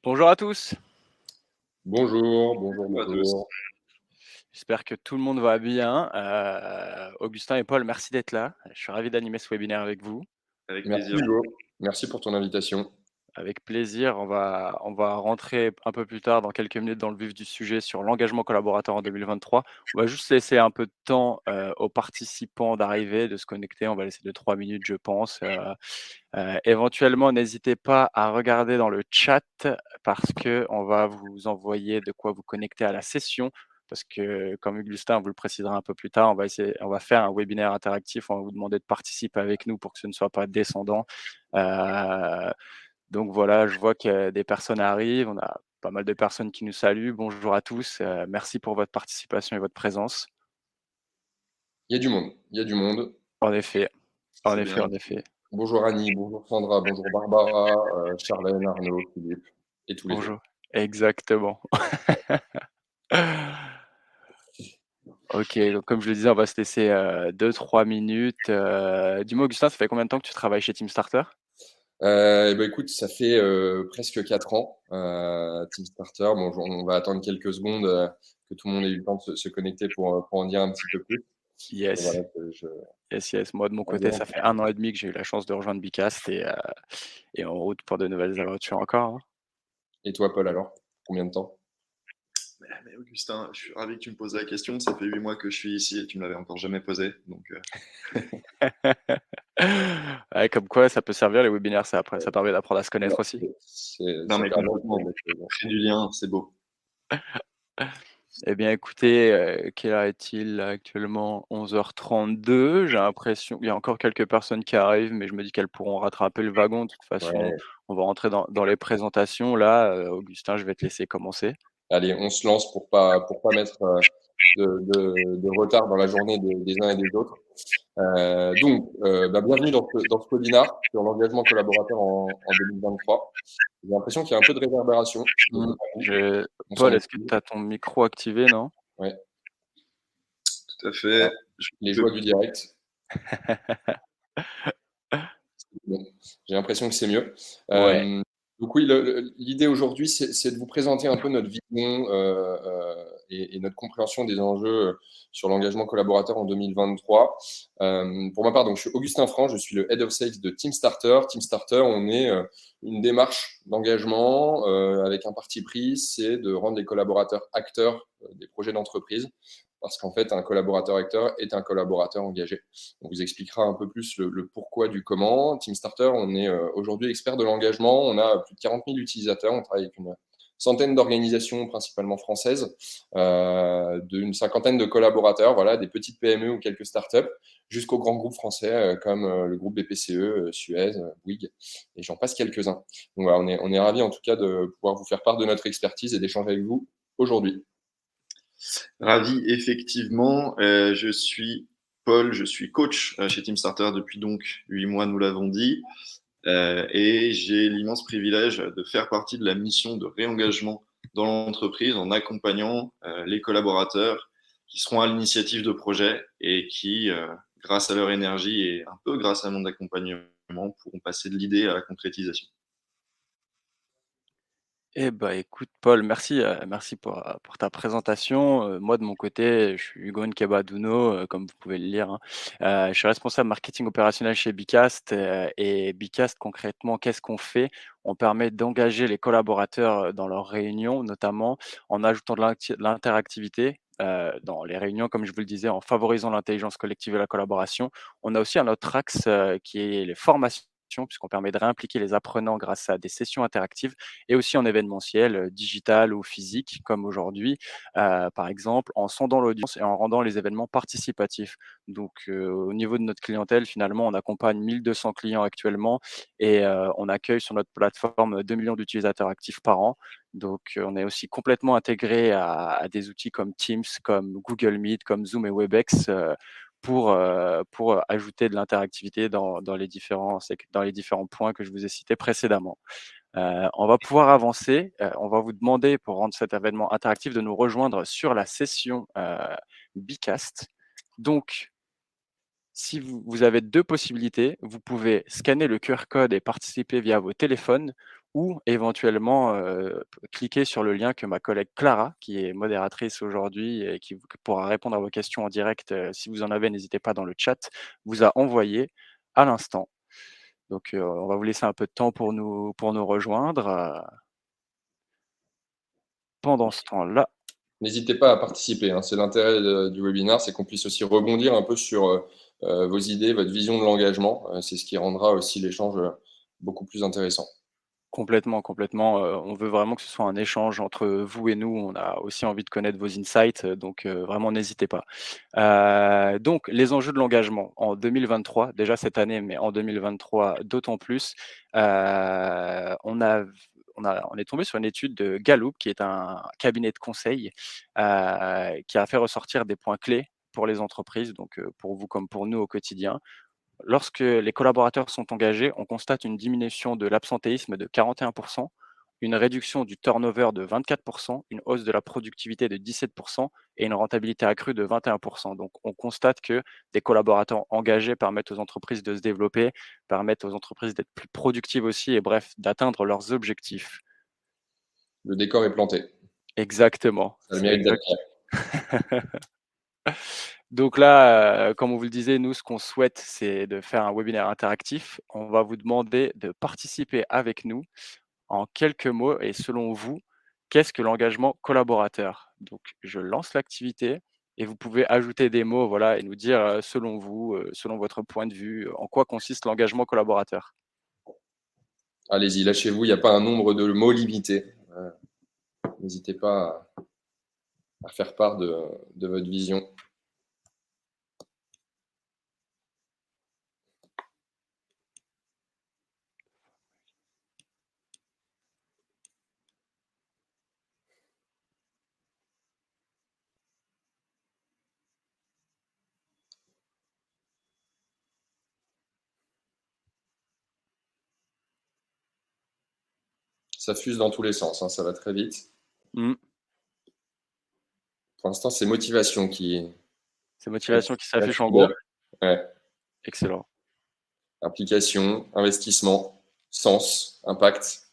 Bonjour à tous, Bonjour, bonjour, Bonjour à tous. bonjour. j'espère que tout le monde va bien. Augustin et Paul, merci d'être là. Je suis ravi d'animer ce webinaire avec vous. Avec Merci plaisir. Hugo, merci pour ton invitation. Avec plaisir, on va rentrer un peu plus tard, dans quelques minutes, dans le vif du sujet sur l'engagement collaborateur en 2023. On va juste laisser un peu de temps aux participants d'arriver, de se connecter. On va laisser 2-3 minutes, je pense. Éventuellement, n'hésitez pas à regarder dans le chat parce que on va vous envoyer de quoi vous connecter à la session. Parce que, comme Augustin vous le précisera un peu plus tard, on va faire un webinaire interactif. On va vous demander de participer avec nous pour que ce ne soit pas descendant. Euh, donc voilà, je vois que des personnes arrivent. On a pas mal de personnes qui nous saluent. Bonjour à tous. Merci pour votre participation et votre présence. Il y a du monde, il y a du monde. En effet, en C'est bien. effet, en effet. Bonjour Annie, bonjour Sandra, bonjour Barbara, Charlène, Arnaud, Philippe et tous les autres. Bonjour. Exactement. Ok, donc comme je le disais, on va se laisser 2-3 minutes. Dis-moi, Augustin, ça fait combien de temps que tu travailles chez Team Starter? Eh ben, écoute, ça fait presque 4 ans, Team Starter. Bon, on va attendre quelques secondes que tout le monde ait eu le temps de se connecter pour en dire un petit peu plus. Et Yes, voilà, yes, yes. Moi, de mon côté, ça fait 1 an et demi que j'ai eu la chance de rejoindre Bicast et en route pour de nouvelles aventures encore, hein. Et toi, Paul, alors? Combien de temps? Mais Augustin, je suis ravi que tu me poses la question. Ça fait 8 mois que je suis ici et tu me l'avais encore jamais posé. Donc, Ouais, comme quoi, ça peut servir les webinaires, ça permet d'apprendre à se Ouais, connaître aussi. non, ça mais permet complètement. de mettre. Créer du lien, c'est beau. Eh bien, écoutez, quelle heure est-il là actuellement? 11h32. J'ai l'impression il y a encore quelques personnes qui arrivent, mais je me dis qu'elles pourront rattraper le wagon. De toute façon, Ouais. on va rentrer dans les présentations là. Augustin, je vais te laisser commencer. Allez, on se lance pour pas mettre de retard dans la journée des uns et des autres. Bienvenue dans ce webinaire sur l'engagement collaborateur en 2023. J'ai l'impression qu'il y a un peu de réverbération. Je sais Mmh, pas vous. je On s'en Paul, est est-ce que tu as ton micro activé, non? Ouais, Tout à voilà. fait. Je Les peux. joies du direct. Bon, j'ai l'impression que c'est mieux. Ouais. Donc oui, l'idée aujourd'hui, c'est de vous présenter un peu notre vision et notre compréhension des enjeux sur l'engagement collaborateur en 2023. Pour ma part, donc, je suis Augustin Franc, je suis le Head of Sales de Team Starter. Team Starter, on est une démarche d'engagement avec un parti pris, c'est de rendre les collaborateurs acteurs des projets d'entreprise. Parce qu'en fait, un collaborateur acteur est un collaborateur engagé. On vous expliquera un peu plus le pourquoi du comment. Team Starter, on est aujourd'hui expert de l'engagement. On a plus de 40 000 utilisateurs. On travaille avec une centaine d'organisations, principalement françaises, d'une cinquantaine de collaborateurs, voilà, des petites PME ou quelques startups, jusqu'aux grands groupes français comme le groupe BPCE, Suez, Bouygues, et j'en passe quelques-uns. Donc voilà, on est ravis en tout cas de pouvoir vous faire part de notre expertise et d'échanger avec vous aujourd'hui. Ravi, effectivement. Je suis Paul, je suis coach chez Team Starter depuis donc 8 mois, nous l'avons dit. Et j'ai l'immense privilège de faire partie de la mission de réengagement dans l'entreprise en accompagnant les collaborateurs qui seront à l'initiative de projets et qui, grâce à leur énergie et un peu grâce à mon accompagnement, pourront passer de l'idée à la concrétisation. Eh bah, écoute, Paul, merci pour ta présentation. Moi, de mon côté, je suis Hugo Nkebaduno, comme vous pouvez le lire, hein. Je suis responsable marketing opérationnel chez Bicast, et Bicast, concrètement, qu'est-ce qu'on fait? On permet d'engager les collaborateurs, dans leurs réunions, notamment en ajoutant de l'interactivité, dans les réunions, comme je vous le disais, en favorisant l'intelligence collective et la collaboration. On a aussi un autre axe, qui est les formations, puisqu'on permet de réimpliquer les apprenants grâce à des sessions interactives et aussi en événementiel, digital ou physique comme aujourd'hui, par exemple en sondant l'audience et en rendant les événements participatifs. Donc au niveau de notre clientèle, finalement, on accompagne 1200 clients actuellement et on accueille sur notre plateforme 2 millions d'utilisateurs actifs par an. Donc on est aussi complètement intégré à des outils comme Teams, comme Google Meet, comme Zoom et Webex, pour ajouter de l'interactivité dans les différents points que je vous ai cités précédemment. On va pouvoir avancer. On va vous demander, pour rendre cet événement interactif, de nous rejoindre sur la session Bicast. Donc, Si vous avez 2 possibilités, vous pouvez scanner le QR code et participer via vos téléphones ou éventuellement, cliquer sur le lien que ma collègue Clara, qui est modératrice aujourd'hui et qui pourra répondre à vos questions en direct, si vous en avez, n'hésitez pas dans le chat, vous a envoyé à l'instant. Donc, on va vous laisser un peu de temps pour nous rejoindre, pendant ce temps-là. N'hésitez pas à participer, hein. C'est l'intérêt du webinaire, c'est qu'on puisse aussi rebondir un peu sur vos idées, votre vision de l'engagement. C'est ce qui rendra aussi l'échange beaucoup plus intéressant. Complètement, complètement, on veut vraiment que ce soit un échange entre vous et nous. On a aussi envie de connaître vos insights, donc vraiment n'hésitez pas. Donc les enjeux de l'engagement en 2023, déjà cette année, mais en 2023 d'autant plus, on est tombé sur une étude de Gallup, qui est un cabinet de conseil, qui a fait ressortir des points clés pour les entreprises, donc pour vous comme pour nous au quotidien. Lorsque les collaborateurs sont engagés, on constate une diminution de l'absentéisme de 41%, une réduction du turnover de 24%, une hausse de la productivité de 17% et une rentabilité accrue de 21%. Donc, on constate que des collaborateurs engagés permettent aux entreprises de se développer, permettent aux entreprises d'être plus productives aussi et bref, d'atteindre leurs objectifs. Le décor est planté. Exactement. Ça a le C'est mérite d'être exact. prêt. Donc là, comme on vous le disait, nous, ce qu'on souhaite, c'est de faire un webinaire interactif. On va vous demander de participer avec nous. En quelques mots et selon vous, qu'est-ce que l'engagement collaborateur? Donc je lance l'activité et vous pouvez ajouter des mots, voilà, et nous dire, selon vous, selon votre point de vue, en quoi consiste l'engagement collaborateur? Allez-y, lâchez-vous, il n'y a pas un nombre de mots limité. N'hésitez pas à faire part de votre vision. Ça fuse dans tous les sens, hein, ça va très vite. Mmh. Pour l'instant, c'est motivation C'est motivation qui s'affiche en leader. gros? Ouais. Excellent. Implication, investissement, sens, impact.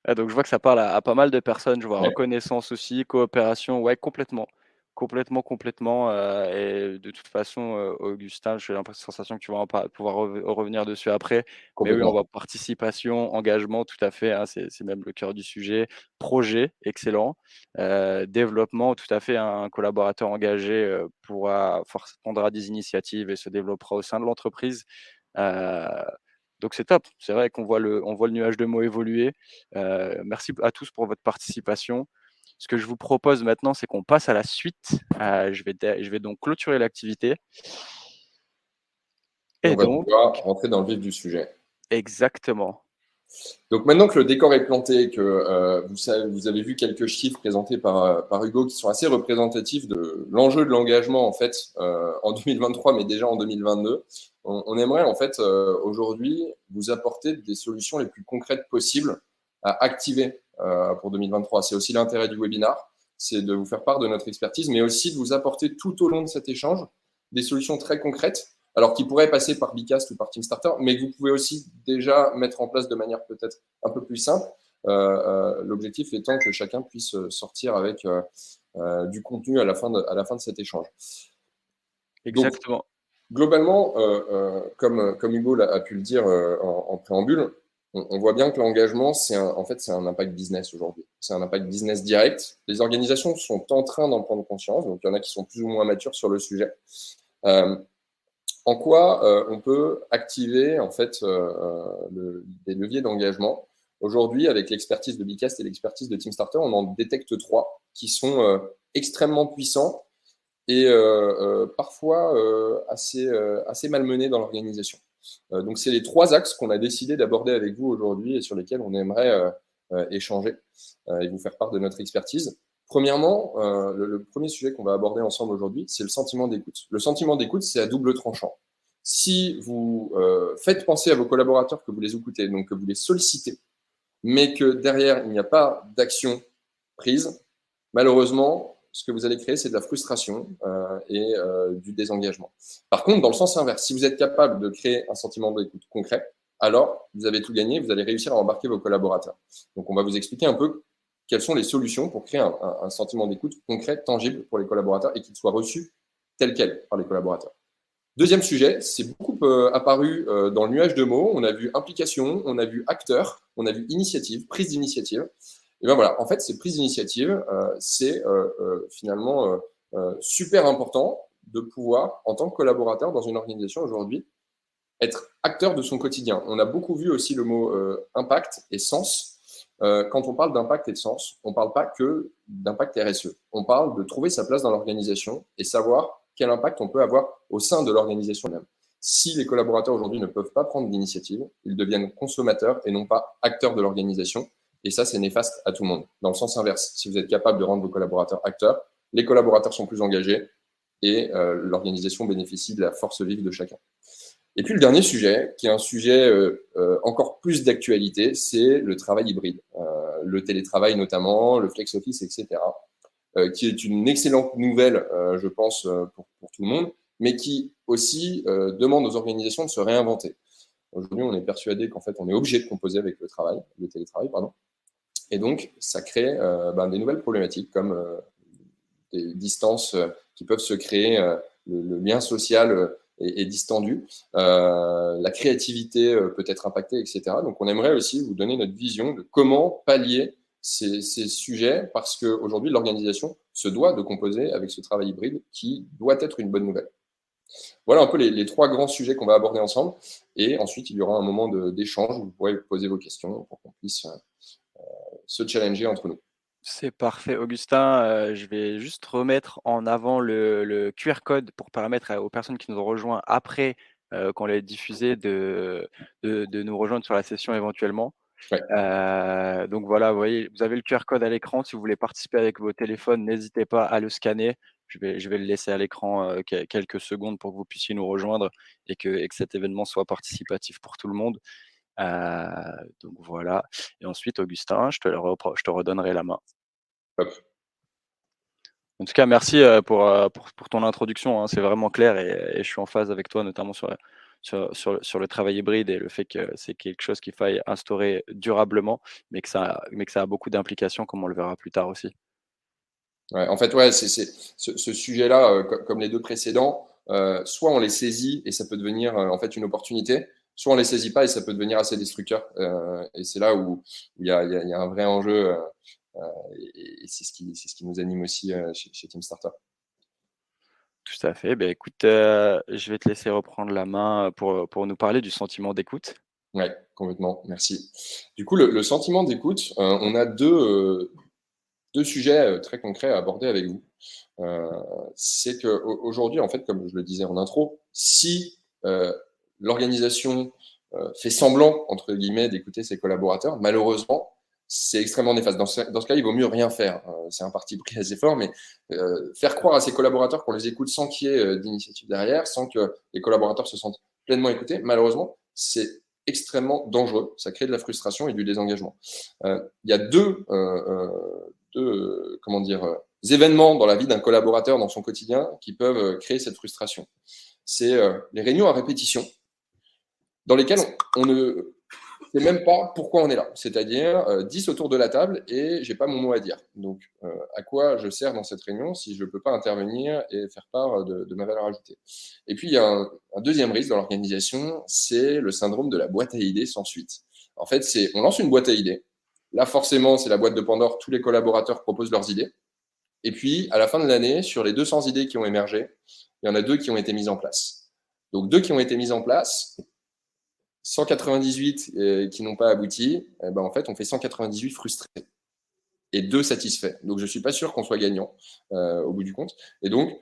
Ah donc je vois que ça parle à pas mal de personnes. Je vois Ouais, reconnaissance aussi, coopération, ouais, complètement. Complètement, complètement, et de toute façon, Augustin, j'ai sensation que tu vas en pouvoir revenir dessus après. Mais oui, on complètement. voit participation, engagement, tout à fait, hein, c'est même le cœur du sujet. Projet, excellent. Développement, tout à fait, un collaborateur engagé, pourra prendra des initiatives et se développera au sein de l'entreprise. Heu donc c'est top. C'est vrai qu'on voit le nuage de mots évoluer. Merci à tous pour votre participation. Ce que je vous propose maintenant, c'est qu'on passe à la suite. Je vais donc clôturer l'activité Et on et va donc pouvoir rentrer dans le vif du sujet. exactement. Donc maintenant que le décor est planté, que vous avez vu quelques chiffres présentés par Hugo qui sont assez représentatifs de l'enjeu de l'engagement en fait en 2023, mais déjà en 2022, on aimerait en fait aujourd'hui vous apporter des solutions les plus concrètes possibles à activer pour 2023. C'est aussi l'intérêt du webinar, c'est de vous faire part de notre expertise, mais aussi de vous apporter tout au long de cet échange des solutions très concrètes alors qui pourrait passer par Bicast ou par Teamstarter, mais que vous pouvez aussi déjà mettre en place de manière peut-être un peu plus simple. L'objectif étant que chacun puisse sortir avec du contenu à la fin de cet échange. Donc, Exactement. globalement, comme Hugo a pu le dire en préambule, on voit bien que l'engagement, en fait, c'est un impact business aujourd'hui. C'est un impact business direct. Les organisations sont en train d'en prendre conscience, donc il y en a qui sont plus ou moins matures sur le sujet. En quoi on peut activer en fait des leviers d'engagement. Aujourd'hui, avec l'expertise de Bicast et l'expertise de Teamstarter, on en détecte trois qui sont extrêmement puissants et parfois assez malmenés dans l'organisation. Donc, c'est les trois axes qu'on a décidé d'aborder avec vous aujourd'hui et sur lesquels on aimerait échanger et vous faire part de notre expertise. Premièrement, le premier sujet qu'on va aborder ensemble aujourd'hui, c'est le sentiment d'écoute. Le sentiment d'écoute, c'est à double tranchant. Si vous faites penser à vos collaborateurs que vous les écoutez, donc que vous les sollicitez, mais que derrière, il n'y a pas d'action prise, malheureusement, ce que vous allez créer, c'est de la frustration et du désengagement. Par contre, dans le sens inverse, si vous êtes capable de créer un sentiment d'écoute concret, alors vous avez tout gagné, vous allez réussir à embarquer vos collaborateurs. Donc, on va vous expliquer un peu quelles sont les solutions pour créer un sentiment d'écoute concret, tangible pour les collaborateurs et qu'il soit reçu tel quel par les collaborateurs. Deuxième sujet, c'est beaucoup apparu dans le nuage de mots. On a vu implication, on a vu acteur, on a vu initiative, prise d'initiative. Et bien voilà, en fait, ces prises d'initiative, c'est finalement super important de pouvoir, en tant que collaborateur dans une organisation aujourd'hui, être acteur de son quotidien. On a beaucoup vu aussi le mot impact et sens. Quand on parle d'impact et de sens, on ne parle pas que d'impact RSE. On parle de trouver sa place dans l'organisation et savoir quel impact on peut avoir au sein de l'organisation même. Si les collaborateurs aujourd'hui ne peuvent pas prendre d'initiative, ils deviennent consommateurs et non pas acteurs de l'organisation. Et ça, c'est néfaste à tout le monde. Dans le sens inverse, si vous êtes capable de rendre vos collaborateurs acteurs, les collaborateurs sont plus engagés et l'organisation bénéficie de la force vive de chacun. Et puis le dernier sujet, qui est un sujet encore plus d'actualité, c'est le travail hybride, le télétravail notamment, le flex office, etc., qui est une excellente nouvelle, je pense, pour tout le monde, mais qui aussi demande aux organisations de se réinventer. Aujourd'hui, on est persuadé qu'en fait, on est obligé de composer avec le télétravail, pardon. Et donc, ça crée des nouvelles problématiques comme des distances qui peuvent se créer, le lien social est distendu, la créativité peut être impactée, etc. Donc, on aimerait aussi vous donner notre vision de comment pallier ces sujets, parce qu'aujourd'hui, l'organisation se doit de composer avec ce travail hybride qui doit être une bonne nouvelle. Voilà un peu les trois grands sujets qu'on va aborder ensemble. Et ensuite, il y aura un moment d'échange où vous pourrez poser vos questions pour qu'on puisse se challenger entre nous. C'est parfait, Augustin. Je vais juste remettre en avant le QR code pour permettre aux personnes qui nous ont rejoints après qu'on l'ait diffusé de nous rejoindre sur la session éventuellement. Ouais. Donc voilà, vous voyez, vous avez le QR code à l'écran. Si vous voulez participer avec vos téléphones, n'hésitez pas à le scanner. Je vais le laisser à l'écran quelques secondes pour que vous puissiez nous rejoindre et que cet événement soit participatif pour tout le monde. Donc voilà. Et ensuite, Augustin, je te redonnerai la main. Hop. En tout cas, merci pour ton introduction, hein. C'est vraiment clair et je suis en phase avec toi, notamment sur le travail hybride et le fait que c'est quelque chose qu'il faille instaurer durablement, mais que ça a beaucoup d'implications, comme on le verra plus tard aussi. Ouais, en fait, ouais, c'est ce sujet-là, comme les deux précédents, soit on les saisit et ça peut devenir en fait une opportunité, soit on les saisit pas et ça peut devenir assez destructeur. Et c'est là où il y a un vrai enjeu et c'est ce qui nous anime aussi chez Team Starter. Tout à fait. Ben écoute, je vais te laisser reprendre la main pour nous parler du sentiment d'écoute. Ouais, complètement. Merci. Du coup, le sentiment d'écoute, on a deux sujets très concrets à aborder avec vous. C'est qu'aujourd'hui, en fait, comme je le disais en intro, si l'organisation fait semblant, entre guillemets, d'écouter ses collaborateurs, malheureusement, c'est extrêmement néfaste. Dans ce cas, il vaut mieux rien faire. C'est un parti pris assez fort, mais faire croire à ses collaborateurs qu'on les écoute sans qu'il y ait d'initiative derrière, sans que les collaborateurs se sentent pleinement écoutés, malheureusement, c'est extrêmement dangereux. Ça crée de la frustration et du désengagement. Il y a deux événements dans la vie d'un collaborateur dans son quotidien qui peuvent créer cette frustration. C'est les réunions à répétition dans lesquelles on ne sait même pas pourquoi on est là. C'est-à-dire 10 autour de la table et j'ai pas mon mot à dire. Donc, à quoi je sers dans cette réunion si je ne peux pas intervenir et faire part de ma valeur ajoutée. Et puis, il y a un deuxième risque dans l'organisation, c'est le syndrome de la boîte à idées sans suite. En fait, on lance une boîte à idées. Là, forcément, c'est la boîte de Pandore. Tous les collaborateurs proposent leurs idées. Et puis, à la fin de l'année, sur les 200 idées qui ont émergé, il y en a 2 qui ont été mises en place. Donc, 2 qui ont été mises en place, 198 qui n'ont pas abouti, en fait, on fait 198 frustrés et 2 satisfaits. Donc, je ne suis pas sûr qu'on soit gagnant au bout du compte. Et donc,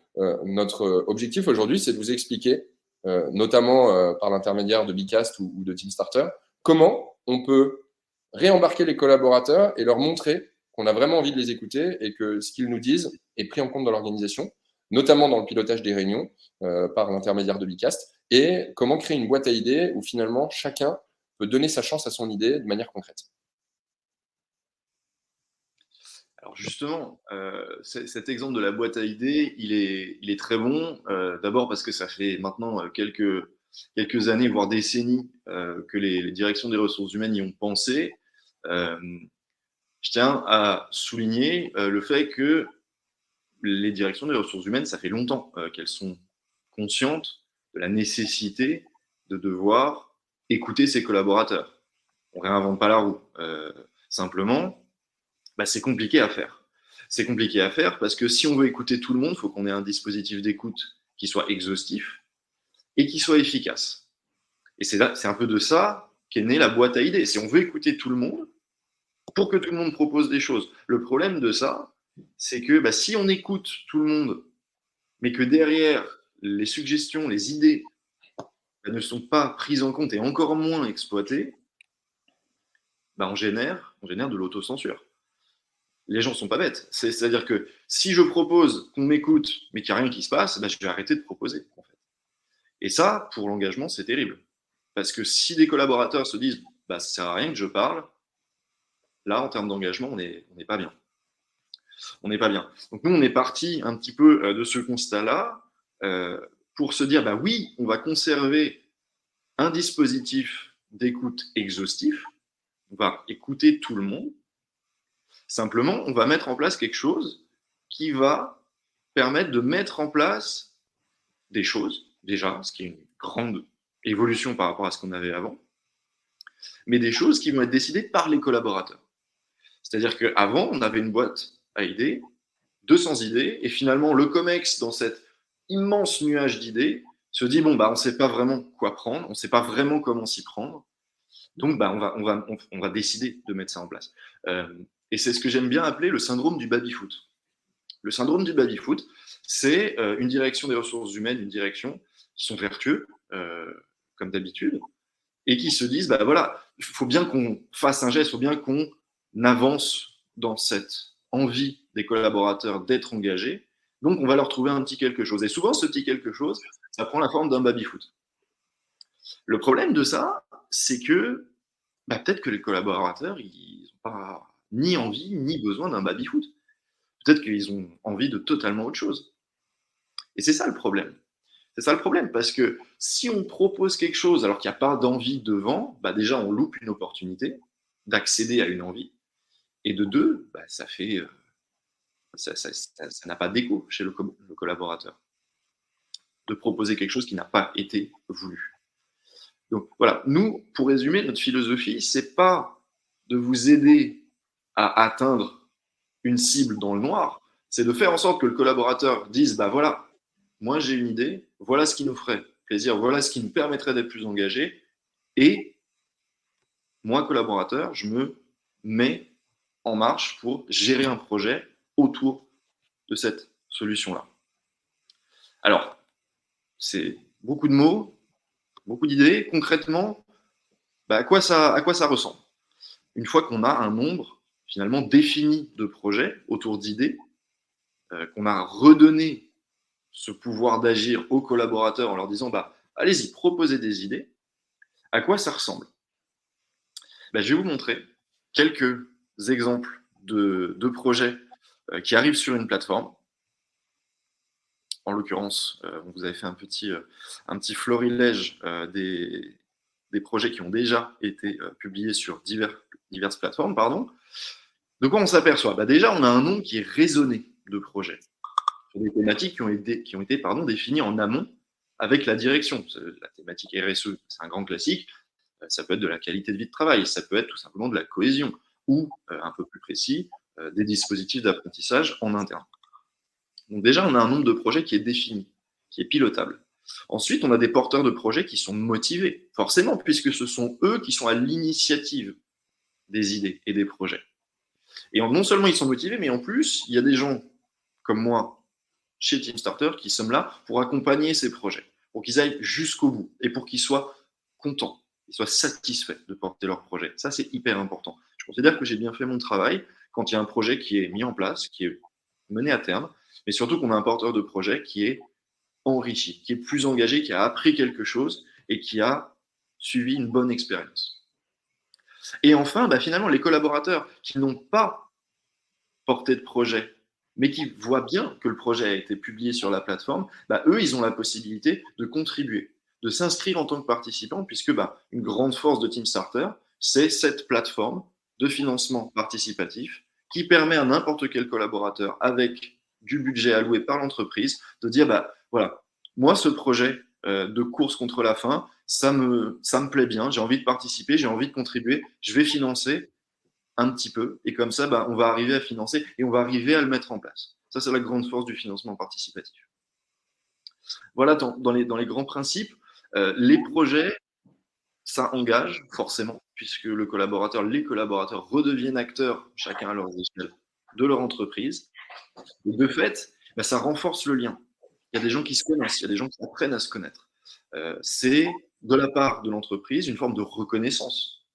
notre objectif aujourd'hui, c'est de vous expliquer, notamment par l'intermédiaire de Bicast ou de Team Starter, comment on peut réembarquer les collaborateurs et leur montrer qu'on a vraiment envie de les écouter et que ce qu'ils nous disent est pris en compte dans l'organisation, notamment dans le pilotage des réunions par l'intermédiaire de Bicast, et comment créer une boîte à idées où finalement chacun peut donner sa chance à son idée de manière concrète. Alors justement, cet exemple de la boîte à idées, il est très bon. D'abord parce que ça fait maintenant quelques années, voire décennies, que les directions des ressources humaines y ont pensé. Euh, je tiens à souligner le fait que les directions des ressources humaines, ça fait longtemps qu'elles sont conscientes de la nécessité de devoir écouter ses collaborateurs. On réinvente pas la roue. Simplement, bah, c'est compliqué à faire. C'est compliqué à faire parce que si on veut écouter tout le monde, il faut qu'on ait un dispositif d'écoute qui soit exhaustif et qui soit efficace. Et c'est un peu de ça qu'est née la boîte à idées. Si on veut écouter tout le monde, pour que tout le monde propose des choses. Le problème de ça, c'est que bah, si on écoute tout le monde, mais que derrière, les suggestions, les idées bah, ne sont pas prises en compte et encore moins exploitées, bah, on génère de l'autocensure. Les gens sont pas bêtes. C'est-à-dire que si je propose qu'on m'écoute, mais qu'il n'y a rien qui se passe, bah, je vais arrêter de proposer. En fait. Et ça, pour l'engagement, c'est terrible. Parce que si des collaborateurs se disent bah, ça sert à rien que je parle, là, en termes d'engagement, on n'est pas bien. On n'est pas bien. Donc nous, on est parti un petit peu de ce constat-là pour se dire bah oui, on va conserver un dispositif d'écoute exhaustif, on va écouter tout le monde. Simplement, on va mettre en place quelque chose qui va permettre de mettre en place des choses, déjà, ce qui est une grande évolution par rapport à ce qu'on avait avant, mais des choses qui vont être décidées par les collaborateurs. C'est-à-dire qu'avant, on avait une boîte à idées, 200 idées, et finalement, le COMEX, dans cet immense nuage d'idées, se dit, bon, bah, on ne sait pas vraiment quoi prendre, on ne sait pas vraiment comment s'y prendre, donc bah, on va décider de mettre ça en place. Et c'est ce que j'aime bien appeler le syndrome du baby-foot. Le syndrome du baby-foot, c'est une direction des ressources humaines, une direction qui sont vertueux, comme d'habitude, et qui se disent, bah voilà, il faut bien qu'on fasse un geste, il faut bien qu'on avance dans cette envie des collaborateurs d'être engagés. Donc, on va leur trouver un petit quelque chose. Et souvent, ce petit quelque chose, ça prend la forme d'un baby-foot. Le problème de ça, c'est que bah, peut-être que les collaborateurs, ils n'ont pas ni envie ni besoin d'un baby-foot. Peut-être qu'ils ont envie de totalement autre chose. Et c'est ça le problème. C'est ça le problème, parce que si on propose quelque chose alors qu'il n'y a pas d'envie devant, bah déjà on loupe une opportunité d'accéder à une envie. Et de deux, bah ça fait, ça n'a pas d'écho chez le collaborateur de proposer quelque chose qui n'a pas été voulu. Donc voilà, nous, pour résumer, notre philosophie, c'est pas de vous aider à atteindre une cible dans le noir, c'est de faire en sorte que le collaborateur dise, bah voilà, moi j'ai une idée, voilà ce qui nous ferait plaisir, voilà ce qui nous permettrait d'être plus engagés, et moi, collaborateur, je me mets en marche pour gérer un projet autour de cette solution-là. Alors, c'est beaucoup de mots, beaucoup d'idées. Concrètement, bah, à quoi ça ressemble? Une fois qu'on a un nombre finalement défini de projets autour d'idées, qu'on a redonné ce pouvoir d'agir aux collaborateurs en leur disant bah, allez-y, proposez des idées, à quoi ça ressemble? Bah, je vais vous montrer quelques exemples de projets qui arrivent sur une plateforme. En l'occurrence, vous avez fait un petit florilège des projets qui ont déjà été publiés sur diverses plateformes. Pardon. De quoi on s'aperçoit? Bah déjà, on a un nombre qui est raisonné de projets sur des thématiques qui ont été définies en amont avec la direction. La thématique RSE, c'est un grand classique. Ça peut être de la qualité de vie de travail, ça peut être tout simplement de la cohésion, ou, un peu plus précis, des dispositifs d'apprentissage en interne. Donc déjà, on a un nombre de projets qui est défini, qui est pilotable. Ensuite, on a des porteurs de projets qui sont motivés, forcément, puisque ce sont eux qui sont à l'initiative des idées et des projets. Et non seulement ils sont motivés, mais en plus, il y a des gens comme moi, chez Teamstarter, qui sommes là pour accompagner ces projets, pour qu'ils aillent jusqu'au bout et pour qu'ils soient contents, qu'ils soient satisfaits de porter leur projet. Ça, c'est hyper important. Je considère que j'ai bien fait mon travail quand il y a un projet qui est mis en place, qui est mené à terme, mais surtout qu'on a un porteur de projet qui est enrichi, qui est plus engagé, qui a appris quelque chose et qui a suivi une bonne expérience. Et enfin, bah, finalement, les collaborateurs qui n'ont pas portée de projet, mais qui voient bien que le projet a été publié sur la plateforme, bah, eux, ils ont la possibilité de contribuer, de s'inscrire en tant que participant, puisque bah, une grande force de TeamStarter, c'est cette plateforme de financement participatif qui permet à n'importe quel collaborateur, avec du budget alloué par l'entreprise, de dire, bah, voilà, moi, ce projet de course contre la faim, ça me plaît bien, j'ai envie de participer, j'ai envie de contribuer, je vais financer un petit peu, et comme ça, bah, on va arriver à financer et on va arriver à le mettre en place. Ça, c'est la grande force du financement participatif. Voilà, dans les grands principes, les projets, ça engage forcément, puisque les collaborateurs redeviennent acteurs, chacun à leur échelle, de leur entreprise. Et de fait, bah, ça renforce le lien. Il y a des gens qui se connaissent, il y a des gens qui apprennent à se connaître. C'est de la part de l'entreprise une forme de reconnaissance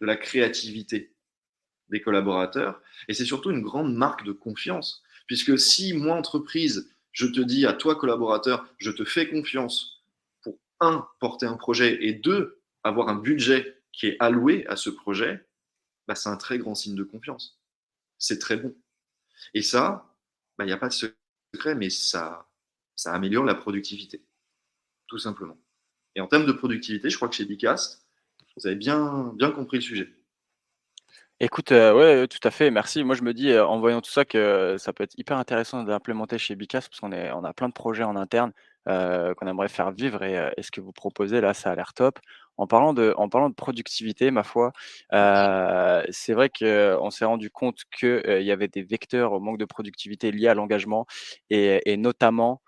de la créativité des collaborateurs. Et c'est surtout une grande marque de confiance. Puisque si moi, entreprise, je te dis à toi, collaborateur, je te fais confiance pour, un, porter un projet et deux, avoir un budget qui est alloué à ce projet, bah, c'est un très grand signe de confiance. C'est très bon. Et ça, bah, il n'y a pas de secret, mais ça améliore la productivité, tout simplement. Et en termes de productivité, je crois que chez Bicast, vous avez bien compris le sujet. Écoute, ouais, tout à fait, merci. Moi, je me dis, en voyant tout ça que ça peut être hyper intéressant d'implémenter chez Bicas parce on a plein de projets en interne, qu'on aimerait faire vivre et ce que vous proposez là, ça a l'air top. En parlant de productivité, ma foi, c'est vrai qu'on s'est rendu compte que, il y avait des vecteurs au manque de productivité liés à l'engagement et notamment,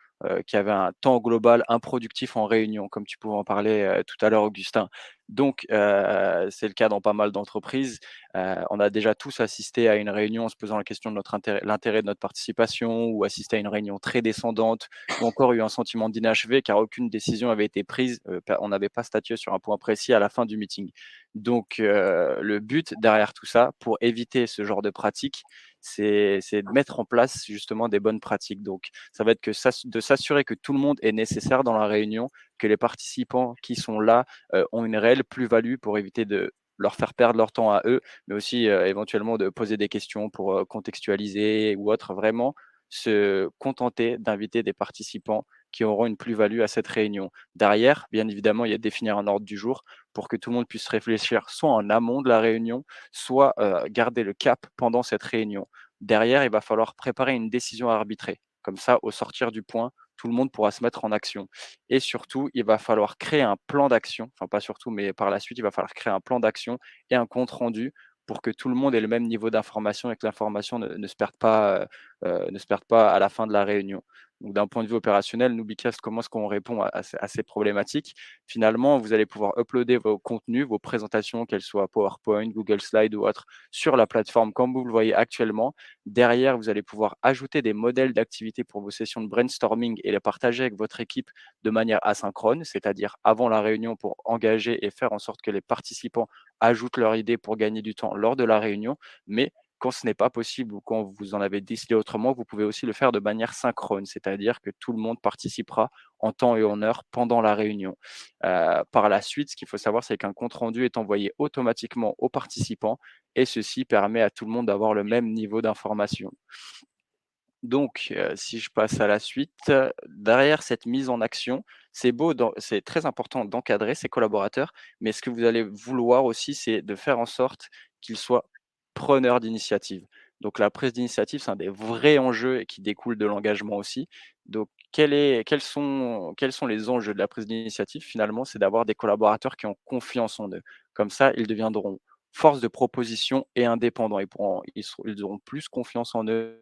qu'il y avait un temps global improductif en réunion, comme tu pouvais en parler, tout à l'heure, Augustin. Donc, c'est le cas dans pas mal d'entreprises. On a déjà tous assisté à une réunion en se posant la question de l'intérêt de notre participation ou assisté à une réunion très descendante ou encore eu un sentiment d'inachevé car aucune décision avait été prise, on n'avait pas statué sur un point précis à la fin du meeting. Donc, le but derrière tout ça, pour éviter ce genre de pratique, c'est de mettre en place justement des bonnes pratiques. Donc, ça va être de s'assurer que tout le monde est nécessaire dans la réunion, que les participants qui sont là ont une réelle plus-value pour éviter de leur faire perdre leur temps à eux, mais aussi éventuellement de poser des questions pour contextualiser ou autre. Vraiment se contenter d'inviter des participants qui auront une plus-value à cette réunion. Derrière, bien évidemment, il y a définir un ordre du jour pour que tout le monde puisse réfléchir soit en amont de la réunion, soit garder le cap pendant cette réunion. Derrière, il va falloir préparer une décision à arbitrer. Comme ça, au sortir du point, tout le monde pourra se mettre en action. Et surtout, il va falloir créer un plan d'action, enfin pas surtout, mais par la suite, il va falloir créer un plan d'action et un compte rendu pour que tout le monde ait le même niveau d'information et que l'information ne se perde pas à la fin de la réunion. Donc d'un point de vue opérationnel, Nubicast, comment est-ce qu'on répond à ces problématiques? Finalement, vous allez pouvoir uploader vos contenus, vos présentations, qu'elles soient PowerPoint, Google Slide ou autres, sur la plateforme comme vous le voyez actuellement. Derrière, vous allez pouvoir ajouter des modèles d'activité pour vos sessions de brainstorming et les partager avec votre équipe de manière asynchrone, c'est-à-dire avant la réunion pour engager et faire en sorte que les participants ajoutent leurs idées pour gagner du temps lors de la réunion. Mais quand ce n'est pas possible ou quand vous en avez décidé autrement, vous pouvez aussi le faire de manière synchrone, c'est-à-dire que tout le monde participera en temps et en heure pendant la réunion. Par la suite, ce qu'il faut savoir, c'est qu'un compte rendu est envoyé automatiquement aux participants et ceci permet à tout le monde d'avoir le même niveau d'information. Donc, si je passe à la suite, derrière cette mise en action, c'est très important d'encadrer ses collaborateurs, mais ce que vous allez vouloir aussi, c'est de faire en sorte qu'ils soient preneurs d'initiative. Donc la prise d'initiative, c'est un des vrais enjeux et qui découle de l'engagement aussi. Donc quels sont les enjeux de la prise d'initiative? Finalement, c'est d'avoir des collaborateurs qui ont confiance en eux. Comme ça, ils deviendront force de proposition et indépendants. Ils auront plus confiance en eux,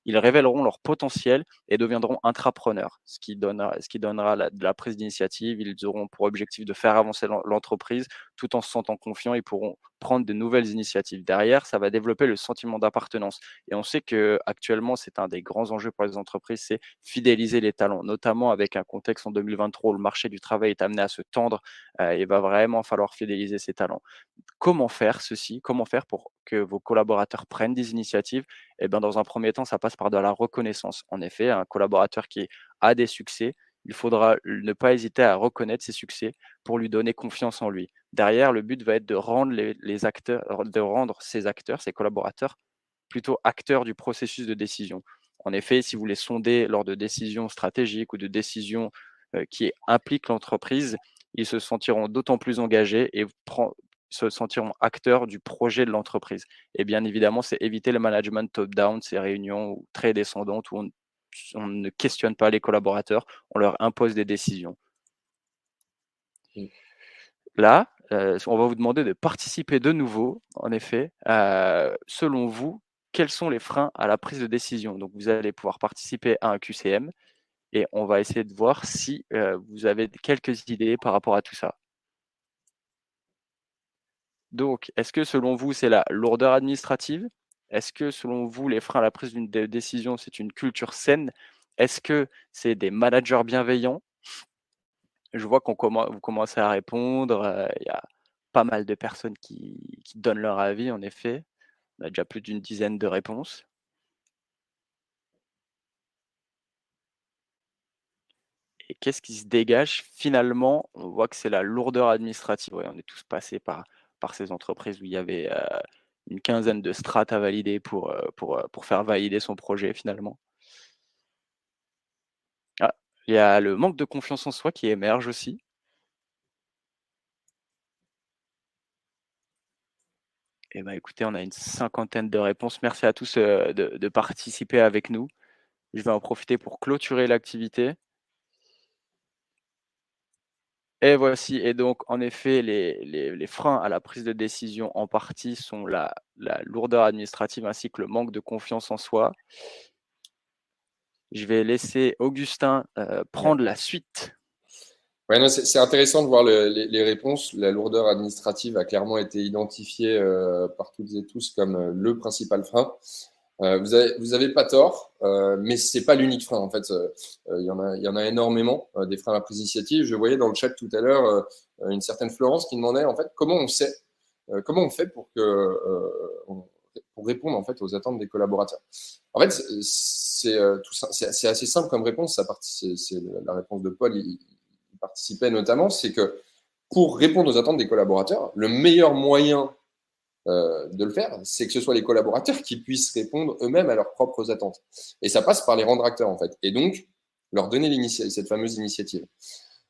ils révéleront leur potentiel et deviendront intrapreneurs, ce qui donnera de la prise d'initiative. Ils auront pour objectif de faire avancer l'entreprise tout en se sentant confiants. Ils pourront prendre de nouvelles initiatives. Derrière, ça va développer le sentiment d'appartenance. Et on sait que actuellement, c'est un des grands enjeux pour les entreprises, c'est fidéliser les talents, notamment avec un contexte en 2023 où le marché du travail est amené à se tendre. Il va vraiment falloir fidéliser ces talents. Comment faire ceci? Comment faire pour que vos collaborateurs prennent des initiatives? Eh ben, dans un premier temps, ça passe par de la reconnaissance. En effet, un collaborateur qui a des succès, il faudra ne pas hésiter à reconnaître ses succès pour lui donner confiance en lui. Derrière, le but va être de rendre ces acteurs, ses collaborateurs, plutôt acteurs du processus de décision. En effet, si vous les sondez lors de décisions stratégiques ou de décisions qui impliquent l'entreprise, ils se sentiront d'autant plus engagés et se sentiront acteurs du projet de l'entreprise. Et bien évidemment, c'est éviter le management top-down, ces réunions très descendantes où on ne questionne pas les collaborateurs, on leur impose des décisions. Là, on va vous demander de participer de nouveau, en effet. Selon vous, quels sont les freins à la prise de décision? Donc, vous allez pouvoir participer à un QCM et on va essayer de voir si vous avez quelques idées par rapport à tout ça. Donc, est-ce que selon vous, c'est la lourdeur administrative? Est-ce que selon vous, les freins à la prise d'une décision, c'est une culture saine? Est-ce que c'est des managers bienveillants? Je vois vous commencez à répondre, il y a pas mal de personnes qui donnent leur avis, en effet. On a déjà plus d'une dizaine de réponses. Et qu'est-ce qui se dégage? Finalement, on voit que c'est la lourdeur administrative. Ouais, on est tous passés par ces entreprises où il y avait, une quinzaine de strates à valider pour faire valider son projet, finalement. Ah, il y a le manque de confiance en soi qui émerge aussi. Eh ben, écoutez, on a une cinquantaine de réponses. Merci à tous, de participer avec nous. Je vais en profiter pour clôturer l'activité. Et voici, et donc en effet, les freins à la prise de décision en partie sont la lourdeur administrative ainsi que le manque de confiance en soi. Je vais laisser Augustin prendre la suite. Ouais, non, c'est intéressant de voir les réponses. La lourdeur administrative a clairement été identifiée par toutes et tous comme le principal frein. Vous avez pas tort, mais c'est pas l'unique frein. En fait, il y en a énormément des freins à la prise d'initiative. Je voyais dans le chat tout à l'heure une certaine Florence qui demandait en fait comment on sait, comment on fait pour répondre en fait aux attentes des collaborateurs. En fait, c'est assez simple comme réponse. C'est la réponse de Paul. Il participait notamment, c'est que pour répondre aux attentes des collaborateurs, le meilleur moyen de le faire, c'est que ce soit les collaborateurs qui puissent répondre eux-mêmes à leurs propres attentes. Et ça passe par les rendre acteurs, en fait. Et donc, leur donner cette fameuse initiative.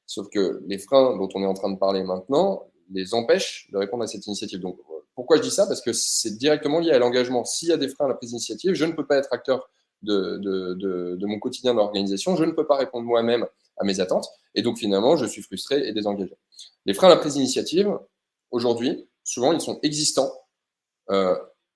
Sauf que les freins dont on est en train de parler maintenant les empêchent de répondre à cette initiative. Donc, pourquoi je dis ça? Parce que c'est directement lié à l'engagement. S'il y a des freins à la prise d'initiative, je ne peux pas être acteur de mon quotidien d'organisation, je ne peux pas répondre moi-même à mes attentes, et donc finalement, je suis frustré et désengagé. Les freins à la prise d'initiative, aujourd'hui, souvent, ils sont existants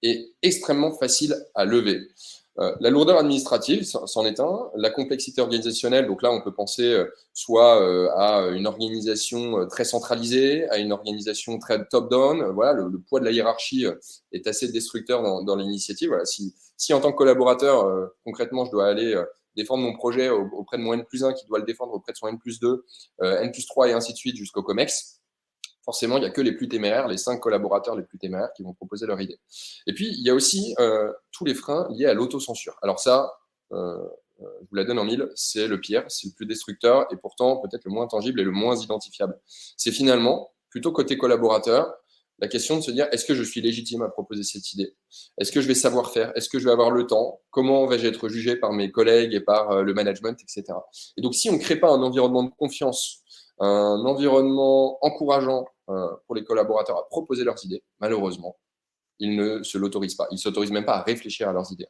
et extrêmement faciles à lever. La lourdeur administrative, c'en est un. La complexité organisationnelle, donc là, on peut penser soit à une organisation très centralisée, à une organisation très top-down. Voilà, le poids de la hiérarchie est assez destructeur dans l'initiative. Voilà, si en tant que collaborateur, concrètement, je dois aller défendre mon projet auprès de mon N+1 qui doit le défendre auprès de son N+2, N+3 et ainsi de suite jusqu'au COMEX, forcément, il n'y a que les plus téméraires, les 5 collaborateurs les plus téméraires qui vont proposer leur idée. Et puis, il y a aussi tous les freins liés à l'autocensure. Alors ça, je vous la donne en mille, c'est le pire, c'est le plus destructeur et pourtant peut-être le moins tangible et le moins identifiable. C'est finalement, plutôt côté collaborateur, la question de se dire, est-ce que je suis légitime à proposer cette idée? Est-ce que je vais savoir faire? Est-ce que je vais avoir le temps? Comment vais-je être jugé par mes collègues et par le management, etc. Et donc, si on ne crée pas un environnement de confiance, un environnement encourageant pour les collaborateurs à proposer leurs idées, malheureusement, ils ne se l'autorisent pas. Ils ne s'autorisent même pas à réfléchir à leurs idées.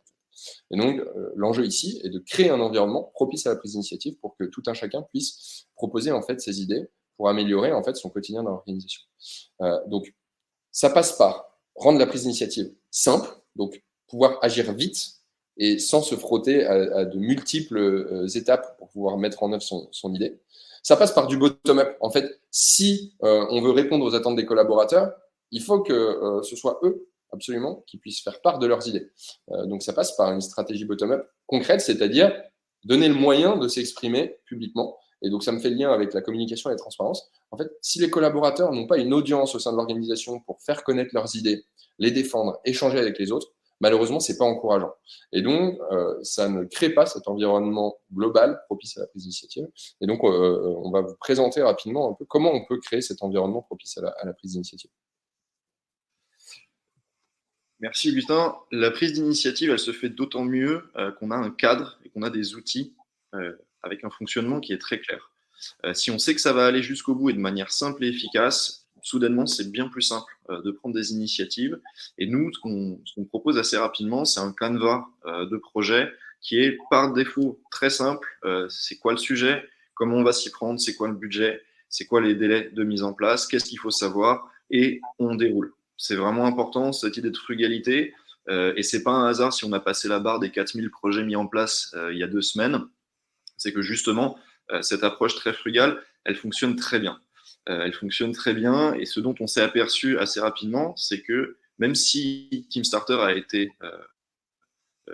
Et donc, l'enjeu ici est de créer un environnement propice à la prise d'initiative pour que tout un chacun puisse proposer en fait ses idées pour améliorer en fait son quotidien dans l'organisation. Donc, ça passe par rendre la prise d'initiative simple, donc pouvoir agir vite et sans se frotter à de multiples étapes pour pouvoir mettre en œuvre son idée. Ça passe par du bottom-up. En fait, si on veut répondre aux attentes des collaborateurs, il faut que ce soit eux, absolument, qui puissent faire part de leurs idées. Donc ça passe par une stratégie bottom-up concrète, c'est-à-dire donner le moyen de s'exprimer publiquement. Et donc ça me fait le lien avec la communication et la transparence. En fait, si les collaborateurs n'ont pas une audience au sein de l'organisation pour faire connaître leurs idées, les défendre, échanger avec les autres, malheureusement, c'est pas encourageant. Et donc, ça ne crée pas cet environnement global propice à la prise d'initiative. Et donc, on va vous présenter rapidement un peu comment on peut créer cet environnement propice à la prise d'initiative. Merci Augustin. La prise d'initiative, elle se fait d'autant mieux qu'on a un cadre et qu'on a des outils avec un fonctionnement qui est très clair. Si on sait que ça va aller jusqu'au bout et de manière simple et efficace, soudainement, c'est bien plus simple de prendre des initiatives. Et nous, ce qu'on propose assez rapidement, c'est un canevas de projet qui est par défaut très simple. C'est quoi le sujet? Comment on va s'y prendre? C'est quoi le budget? C'est quoi les délais de mise en place? Qu'est-ce qu'il faut savoir? Et on déroule. C'est vraiment important, cette idée de frugalité. Et c'est pas un hasard si on a passé la barre des 4000 projets mis en place il y a 2 semaines. C'est que justement, cette approche très frugale, elle fonctionne très bien. Elle fonctionne très bien. Et ce dont on s'est aperçu assez rapidement, c'est que même si Team Starter a été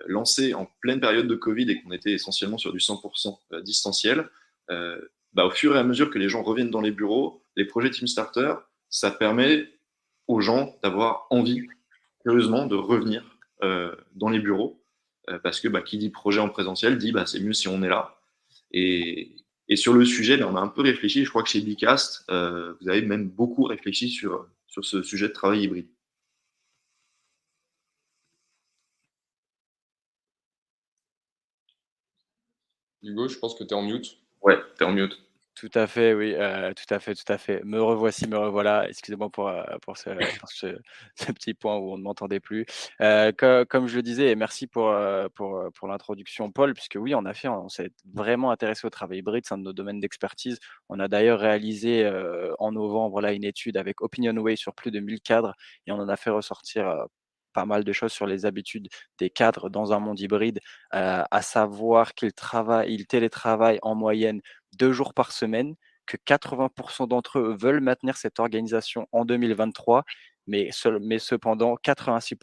lancé en pleine période de Covid et qu'on était essentiellement sur du 100% distanciel, au fur et à mesure que les gens reviennent dans les bureaux, les projets Team Starter, ça permet aux gens d'avoir envie, curieusement, de revenir dans les bureaux. Parce que qui dit projet en présentiel dit c'est mieux si on est là. Et sur le sujet, on a un peu réfléchi. Je crois que chez Bicast, vous avez même beaucoup réfléchi sur ce sujet de travail hybride. Hugo, je pense que tu es en mute. Ouais, t'es en mute. Tout à fait, oui, tout à fait, tout à fait. Me revoici, me revoilà. Excusez-moi pour ce ce petit point où on ne m'entendait plus. Comme je le disais et merci pour l'introduction Paul, puisque oui, en effet, on s'est vraiment intéressé au travail hybride, c'est un de nos domaines d'expertise. On a d'ailleurs réalisé, en novembre, là, une étude avec OpinionWay sur plus de 1000 cadres et on en a fait ressortir, pas mal de choses sur les habitudes des cadres dans un monde hybride, à savoir ils télétravaillent en moyenne 2 jours par semaine, que 80 d'entre eux veulent maintenir cette organisation en 2023, mais cependant 86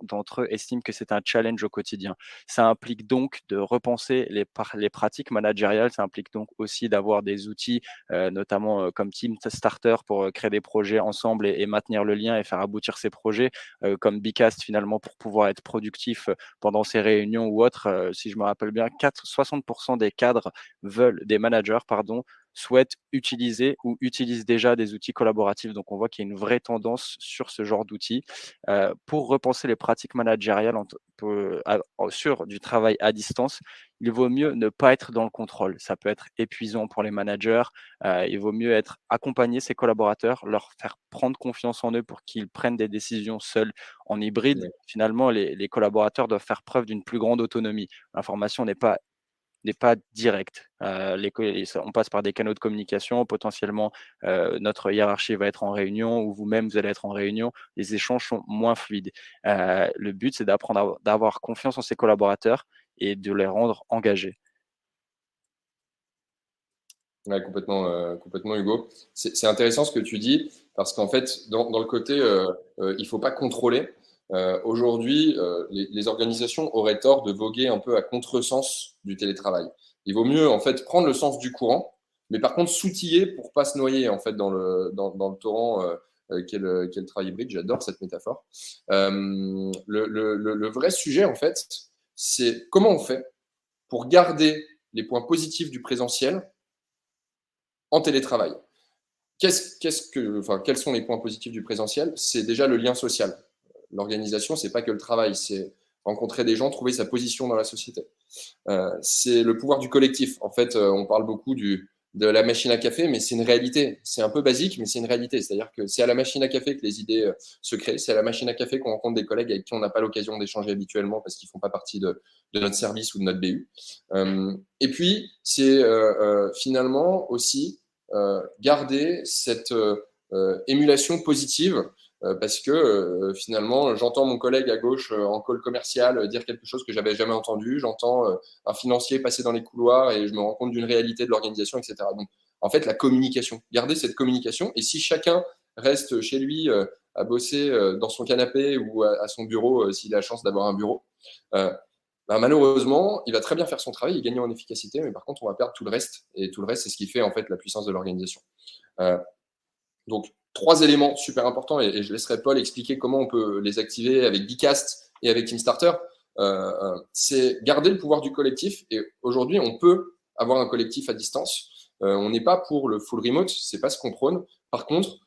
d'entre eux estiment que c'est un challenge au quotidien. Ça implique donc de repenser les pratiques managériales, ça implique donc aussi d'avoir des outils, notamment, comme Team Starter pour, créer des projets ensemble et maintenir le lien et faire aboutir ces projets, comme Bicast finalement pour pouvoir être productif, pendant ces réunions ou autres. Si je me rappelle bien, 60 des cadres des managers, pardon, souhaitent utiliser ou utilisent déjà des outils collaboratifs. Donc, on voit qu'il y a une vraie tendance sur ce genre d'outils. Pour repenser les pratiques managériales sur du travail à distance, il vaut mieux ne pas être dans le contrôle. Ça peut être épuisant pour les managers. Il vaut mieux être accompagner ses collaborateurs, leur faire prendre confiance en eux pour qu'ils prennent des décisions seuls. En hybride, Ouais. finalement, les collaborateurs doivent faire preuve d'une plus grande autonomie. L'information n'est pas direct. On passe par des canaux de communication. Potentiellement, notre hiérarchie va être en réunion ou vous-même, vous allez être en réunion. Les échanges sont moins fluides. Le but, c'est d'apprendre d'avoir confiance en ses collaborateurs et de les rendre engagés. Ouais, complètement Hugo. C'est intéressant ce que tu dis, parce qu'en fait, dans le côté, il ne faut pas contrôler. Aujourd'hui, les organisations auraient tort de voguer un peu à contresens du télétravail. Il vaut mieux en fait prendre le sens du courant, mais par contre s'outiller pour pas se noyer en fait dans le torrent qu'est le travail hybride. J'adore cette métaphore. Le vrai sujet en fait, c'est comment on fait pour garder les points positifs du présentiel en télétravail. Quels sont les points positifs du présentiel? C'est déjà le lien social. L'organisation, c'est pas que le travail, c'est rencontrer des gens, trouver sa position dans la société. C'est le pouvoir du collectif. En fait, on parle beaucoup de la machine à café, mais c'est une réalité. C'est un peu basique, mais c'est une réalité. C'est-à-dire que c'est à la machine à café que les idées se créent. C'est à la machine à café qu'on rencontre des collègues avec qui on n'a pas l'occasion d'échanger habituellement parce qu'ils ne font pas partie de notre service ou de notre BU. Et puis, c'est finalement aussi garder cette émulation positive parce que finalement, j'entends mon collègue à gauche en call commercial dire quelque chose que j'avais jamais entendu. J'entends un financier passer dans les couloirs et je me rends compte d'une réalité de l'organisation, etc. Donc, en fait, la communication, garder cette communication. Et si chacun reste chez lui à bosser dans son canapé ou à son bureau, s'il a la chance d'avoir un bureau, malheureusement, il va très bien faire son travail et gagner en efficacité, mais par contre, on va perdre tout le reste. Et tout le reste, c'est ce qui fait en fait la puissance de l'organisation. Donc, 3 éléments super importants, et je laisserai Paul expliquer comment on peut les activer avec Bicast et avec Teamstarter. C'est garder le pouvoir du collectif. Et aujourd'hui, on peut avoir un collectif à distance. On n'est pas pour le full remote, c'est pas ce qu'on prône. Par contre,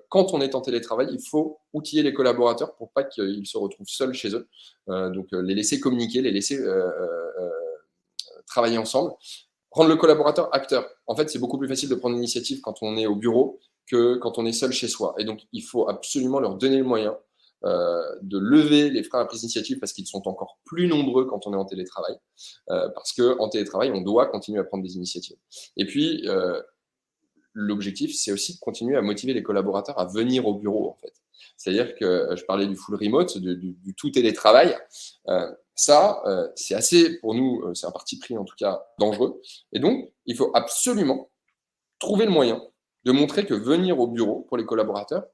quand on est en télétravail, il faut outiller les collaborateurs pour pas qu'ils se retrouvent seuls chez eux. Donc, les laisser communiquer, les laisser travailler ensemble. Rendre le collaborateur acteur. En fait, c'est beaucoup plus facile de prendre l'initiative quand on est au bureau que quand on est seul chez soi. Et donc, il faut absolument leur donner le moyen de lever les freins à la prise d'initiative parce qu'ils sont encore plus nombreux quand on est en télétravail. Parce qu'en télétravail, on doit continuer à prendre des initiatives. Et puis, l'objectif, c'est aussi de continuer à motiver les collaborateurs à venir au bureau, en fait. C'est-à-dire que je parlais du full remote, du tout télétravail. Ça, c'est assez, pour nous, c'est un parti pris en tout cas dangereux. Et donc, il faut absolument trouver le moyen de montrer que venir au bureau pour les collaborateurs,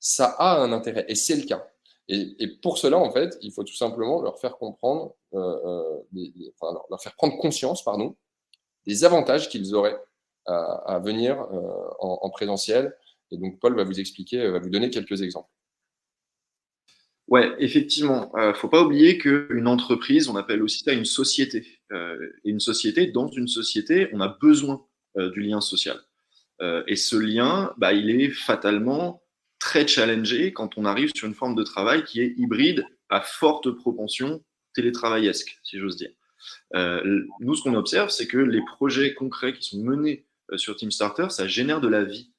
ça a un intérêt. Et c'est le cas. Et pour cela, en fait, il faut tout simplement leur faire comprendre, enfin, leur faire prendre conscience, pardon, des avantages qu'ils auraient à venir en présentiel. Et donc, Paul va vous expliquer, va vous donner quelques exemples. Ouais, effectivement. Faut pas oublier qu'une entreprise, on appelle aussi ça une société. Et une société, dans une société, on a besoin du lien social. Et ce lien, bah, il est fatalement très challengé quand on arrive sur une forme de travail qui est hybride à forte propension télétravaillesque, si j'ose dire. Nous, ce qu'on observe, c'est que les projets concrets qui sont menés sur TeamStarter, ça génère de la vie.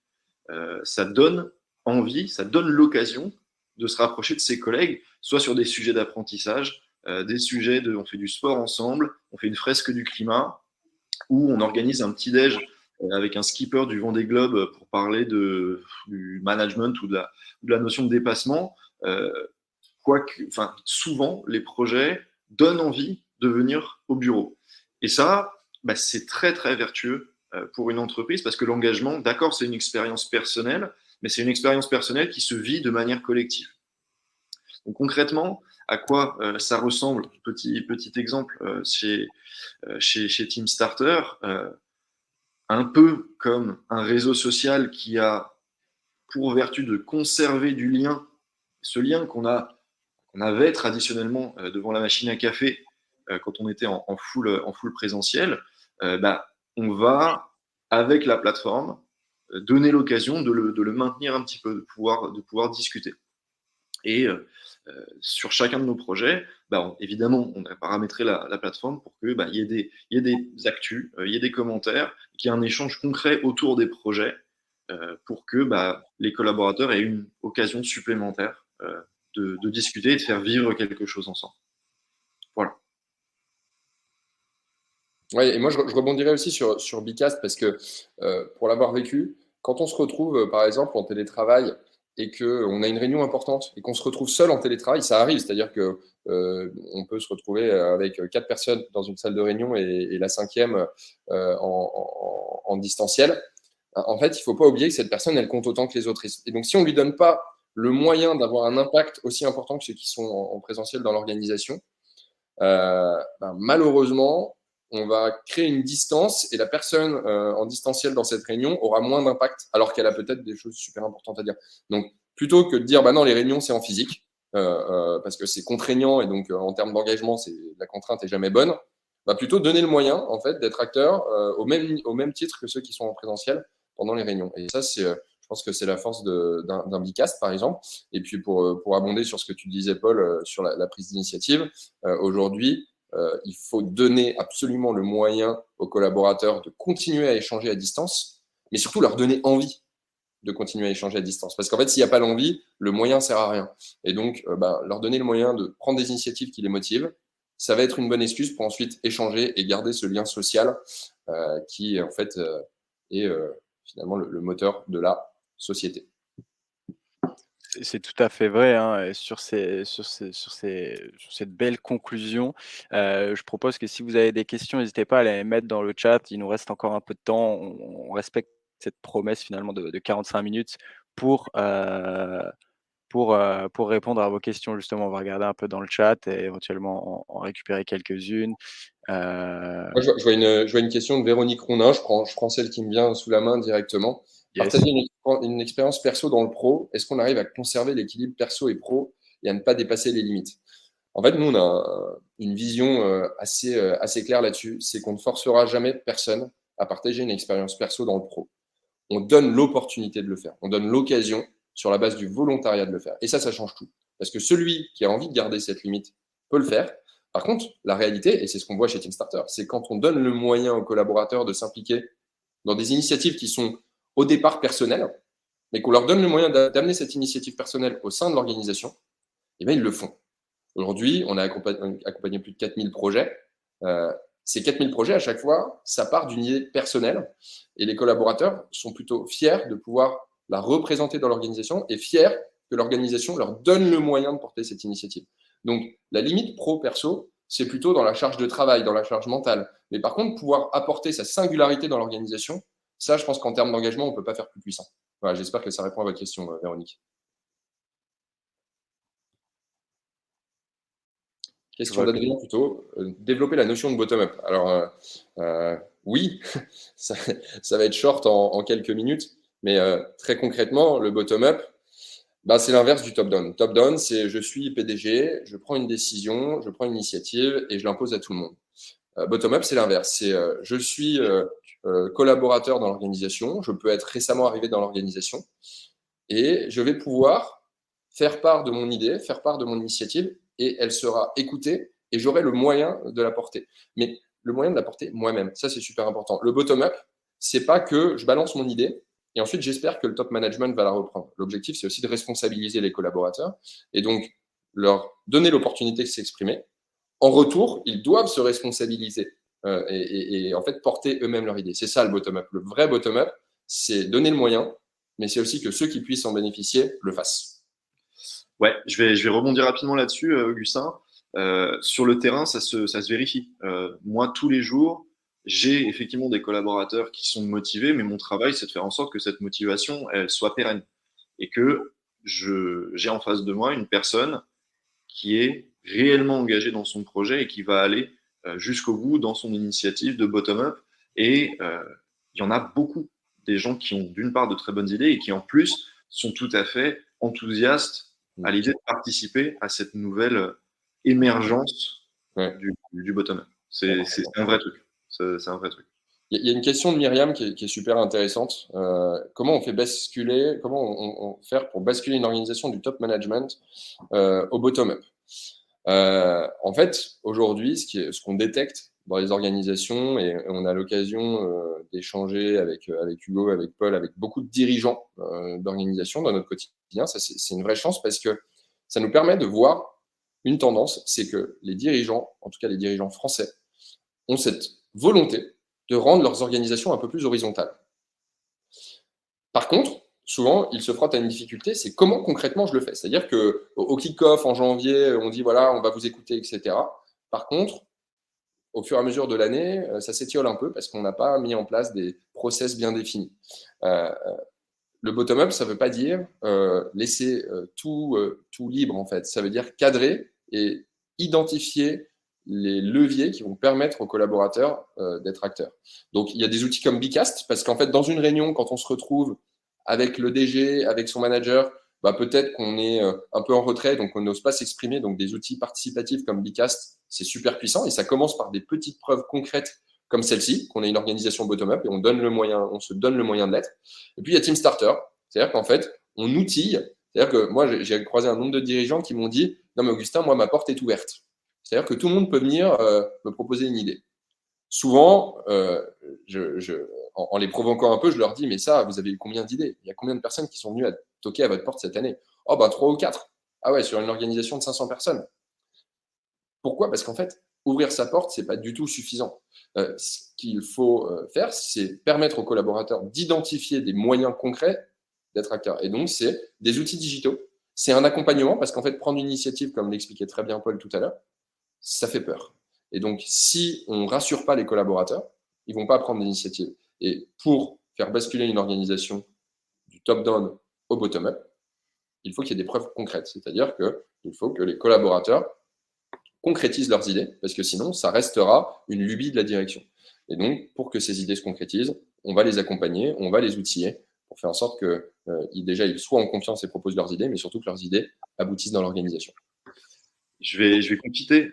Ça donne envie, ça donne l'occasion de se rapprocher de ses collègues, soit sur des sujets d'apprentissage, des sujets de on fait du sport ensemble, on fait une fresque du climat, ou on organise un petit déj avec un skipper du Vendée Globe pour parler du management ou de la notion de dépassement. Souvent, les projets donnent envie de venir au bureau. Et ça, bah, c'est très, très vertueux pour une entreprise parce que l'engagement, d'accord, c'est une expérience personnelle, mais c'est une expérience personnelle qui se vit de manière collective. Donc concrètement, à quoi ça ressemble? Petit exemple chez TeamStarter, un peu comme un réseau social qui a pour vertu de conserver du lien, ce lien qu'on avait traditionnellement devant la machine à café quand on était en full présentiel, bah, on va, avec la plateforme, donner l'occasion de le maintenir un petit peu, de pouvoir discuter. Et sur chacun de nos projets, bah, évidemment, on a paramétré la plateforme pour qu'il bah, y ait des actus, il y ait des commentaires, qu'il y ait un échange concret autour des projets pour que bah, les collaborateurs aient une occasion supplémentaire de discuter et de faire vivre quelque chose ensemble. Voilà. Ouais, et moi, je rebondirais aussi sur Bicast parce que pour l'avoir vécu, quand on se retrouve, par exemple, en télétravail et qu'on a une réunion importante et qu'on se retrouve seul en télétravail, ça arrive, c'est-à-dire que on peut se retrouver avec 4 personnes dans une salle de réunion et la cinquième en distanciel. En fait, il ne faut pas oublier que cette personne, elle compte autant que les autres. Et donc, si on ne lui donne pas le moyen d'avoir un impact aussi important que ceux qui sont en présentiel dans l'organisation, malheureusement, on va créer une distance et la personne en distanciel dans cette réunion aura moins d'impact alors qu'elle a peut-être des choses super importantes à dire. Donc, plutôt que de dire, bah non, les réunions, c'est en physique, parce que c'est contraignant et donc en termes d'engagement, la contrainte est jamais bonne, bah plutôt donner le moyen, en fait, d'être acteur au même titre que ceux qui sont en présentiel pendant les réunions. Et ça, je pense que c'est la force d'un Bicast, par exemple. Et puis, pour abonder sur ce que tu disais, Paul, sur la prise d'initiative, aujourd'hui, il faut donner absolument le moyen aux collaborateurs de continuer à échanger à distance, mais surtout leur donner envie de continuer à échanger à distance. Parce qu'en fait, s'il n'y a pas l'envie, le moyen ne sert à rien. Et donc, leur donner le moyen de prendre des initiatives qui les motivent, ça va être une bonne excuse pour ensuite échanger et garder ce lien social qui, en fait, est finalement le moteur de la société. C'est tout à fait vrai, hein, et sur cette belle conclusion, je propose que si vous avez des questions, n'hésitez pas à les mettre dans le chat. Il nous reste encore un peu de temps. On respecte cette promesse finalement de 45 minutes pour, pour répondre à vos questions justement. On va regarder un peu dans le chat et éventuellement en récupérer quelques-unes. Moi, je vois une question de Véronique Rounin. Je prends celle qui me vient sous la main directement. Yes. Partager une expérience perso dans le pro. Est-ce qu'on arrive à conserver l'équilibre perso et pro et à ne pas dépasser les limites? En fait, nous, on a une vision assez claire là-dessus. C'est qu'on ne forcera jamais personne à partager une expérience perso dans le pro. on donne l'opportunité de le faire. On donne l'occasion sur la base du volontariat de le faire. Et ça change tout. Parce que celui qui a envie de garder cette limite peut le faire. Par contre, la réalité, et c'est ce qu'on voit chez Team Starter, c'est quand on donne le moyen aux collaborateurs de s'impliquer dans des initiatives qui sont au départ personnelles, mais qu'on leur donne le moyen d'amener cette initiative personnelle au sein de l'organisation, eh bien, ils le font. Aujourd'hui, on a accompagné plus de 4000 projets. Ces 4000 projets, à chaque fois, ça part d'une idée personnelle et les collaborateurs sont plutôt fiers de pouvoir la représenter dans l'organisation et fiers que l'organisation leur donne le moyen de porter cette initiative. Donc, la limite pro-perso, c'est plutôt dans la charge de travail, dans la charge mentale. Mais par contre, pouvoir apporter sa singularité dans l'organisation, ça, je pense qu'en termes d'engagement, on ne peut pas faire plus puissant. Voilà, j'espère que ça répond à votre question, Véronique. Question d'Adrien plutôt. Développer la notion de bottom-up. Alors, oui, ça va être short en quelques minutes, mais très concrètement, le bottom-up, bah, c'est l'inverse du top-down. Top-down, c'est je suis PDG, je prends une décision, je prends une initiative et je l'impose à tout le monde. Bottom-up, c'est l'inverse. C'est je suis collaborateur dans l'organisation, je peux être récemment arrivé dans l'organisation et je vais pouvoir faire part de mon idée, faire part de mon initiative et elle sera écoutée et j'aurai le moyen de la porter. Mais le moyen de la porter moi-même, ça c'est super important. Le bottom-up, c'est pas que je balance mon idée et ensuite j'espère que le top management va la reprendre. L'objectif, c'est aussi de responsabiliser les collaborateurs et donc leur donner l'opportunité de s'exprimer. En retour, ils doivent se responsabiliser et en fait porter eux-mêmes leur idée. C'est ça le bottom-up. Le vrai bottom-up, c'est donner le moyen, mais c'est aussi que ceux qui puissent en bénéficier le fassent. Ouais, je vais rebondir rapidement là-dessus, Augustin. Sur le terrain, ça se vérifie. Moi, tous les jours, j'ai effectivement des collaborateurs qui sont motivés, mais mon travail, c'est de faire en sorte que cette motivation, elle soit pérenne et que j'ai en face de moi une personne qui est réellement engagée dans son projet et qui va aller jusqu'au bout dans son initiative de bottom-up. Et il y en a beaucoup, des gens qui ont d'une part de très bonnes idées et qui en plus sont tout à fait enthousiastes à l'idée de participer à cette nouvelle émergence du bottom-up. C'est un vrai truc. C'est un vrai truc. Il y a une question de Myriam qui est super intéressante. Comment on fait basculer, comment on fait pour basculer une organisation du top management au bottom-up? En fait, aujourd'hui, ce qu'on détecte dans les organisations, et on a l'occasion d'échanger avec Hugo, avec Paul, avec beaucoup de dirigeants d'organisations dans notre quotidien, ça c'est une vraie chance parce que ça nous permet de voir une tendance, c'est que les dirigeants, en tout cas les dirigeants français, ont cette volonté de rendre leurs organisations un peu plus horizontales. Par contre, souvent, ils se frottent à une difficulté, c'est comment concrètement je le fais. C'est-à-dire qu'au kick-off en janvier, on dit voilà, on va vous écouter, etc. Par contre, au fur et à mesure de l'année, ça s'étiole un peu parce qu'on n'a pas mis en place des process bien définis. Le bottom-up, ça ne veut pas dire laisser tout libre, en fait. Ça veut dire cadrer et identifier les leviers qui vont permettre aux collaborateurs d'être acteurs. Donc, il y a des outils comme Bicast, parce qu'en fait, dans une réunion, quand on se retrouve avec le DG, avec son manager, bah, peut-être qu'on est un peu en retrait, donc on n'ose pas s'exprimer. Donc, des outils participatifs comme Bicast, c'est super puissant et ça commence par des petites preuves concrètes comme celle-ci, qu'on a une organisation bottom-up et on se donne le moyen de l'être. Et puis, il y a Team Starter, c'est-à-dire qu'en fait, on outille. C'est-à-dire que moi, j'ai croisé un nombre de dirigeants qui m'ont dit « Non, mais Augustin, moi, ma porte est ouverte. » C'est-à-dire que tout le monde peut venir me proposer une idée. Souvent, en les provoquant un peu, je leur dis « Mais ça, vous avez eu combien d'idées? Il y a combien de personnes qui sont venues à toquer à votre porte cette année? » « Oh, ben 3 ou 4. » Ah ouais, sur une organisation de 500 personnes. Pourquoi? Parce qu'en fait, ouvrir sa porte, c'est pas du tout suffisant. Ce qu'il faut faire, c'est permettre aux collaborateurs d'identifier des moyens concrets d'être acteurs. Et donc, c'est des outils digitaux. C'est un accompagnement parce qu'en fait, prendre une initiative, comme l'expliquait très bien Paul tout à l'heure, ça fait peur. Et donc, si on ne rassure pas les collaborateurs, ils ne vont pas prendre l'initiative. Et pour faire basculer une organisation du top-down au bottom-up, il faut qu'il y ait des preuves concrètes. C'est-à-dire qu'il faut que les collaborateurs concrétisent leurs idées, parce que sinon, ça restera une lubie de la direction. Et donc, pour que ces idées se concrétisent, on va les accompagner, on va les outiller pour faire en sorte que déjà ils soient en confiance et proposent leurs idées, mais surtout que leurs idées aboutissent dans l'organisation. Je vais compléter